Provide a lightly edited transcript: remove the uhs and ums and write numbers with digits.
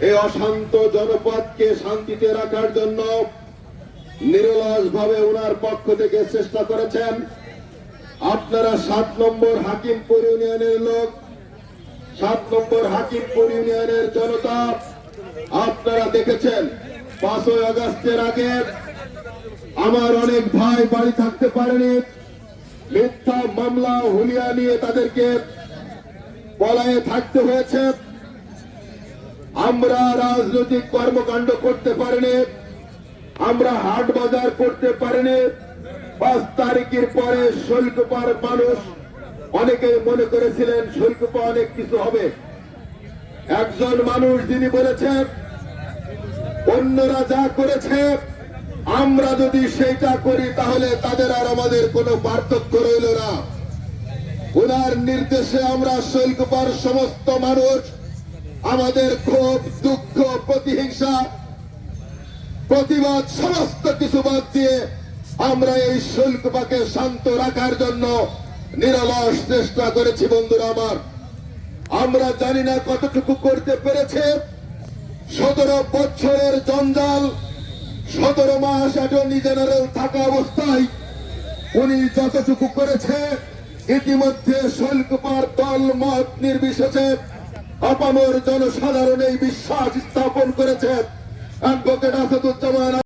এই অশান্ত জনপদকে শান্তিতে রাখার জন্য নিরলস ভাবে ওনার পক্ষ থেকে চেষ্টা করেছেন। আপনারা 7 নম্বর হাকিমপুর ইউনিয়নের লোক, 7 নম্বর হাকিমপুর ইউনিয়নের জনতা, আপনারা দেখেছেন 5ই আগস্টের আগে আমার অনেক ভাই বাড়ি থাকতে পারেনি। মিথ্যা মামলা হুলিয়া নিয়ে তাদেরকে পলায়ে থাকতে হয়েছে। আমরা রাজনৈতিক কর্মকাণ্ড করতে পারিনি, আমরা হাট বাজার করতে পারিনি। 5 তারিখের পরে শৈলকুপার মানুষ অনেকে মনে করেছিলেন শৈলকুপা অনেক কিছু হবে। একজন মানুষ যিনি বলেছেন অন্যরা যা করেছে আমরা যদি সেইটা করি তাহলে তাদের আর আমাদের কোনো পার্থক্য রইল না। ওনার নির্দেশে আমরা শৈলকুপার সমস্ত মানুষ আমাদের ক্ষোভ, দুঃখ, প্রতিহিংসা, প্রতিবাদ সমস্ত কিছু বাদ দিয়ে আমরা এই শৈলকুপাকে শান্ত রাখার জন্য নিরলস চেষ্টা করেছি। বন্ধুরা আমার, আমরা জানি না কতটুকু করতে পেরেছে। 17 বছরের জঞ্জাল, 17 মাস অ্যাটর্নি জেনারেল থাকা অবস্থায় উনি যতটুকু করেছে ইতিমধ্যে শৈলকুপার দল মত নির্বিশেষে আপামর জনসাধারণ এই বিশ্বাস স্থাপন করেছে। অ্যাডভোকেট আসাদুজ্জামান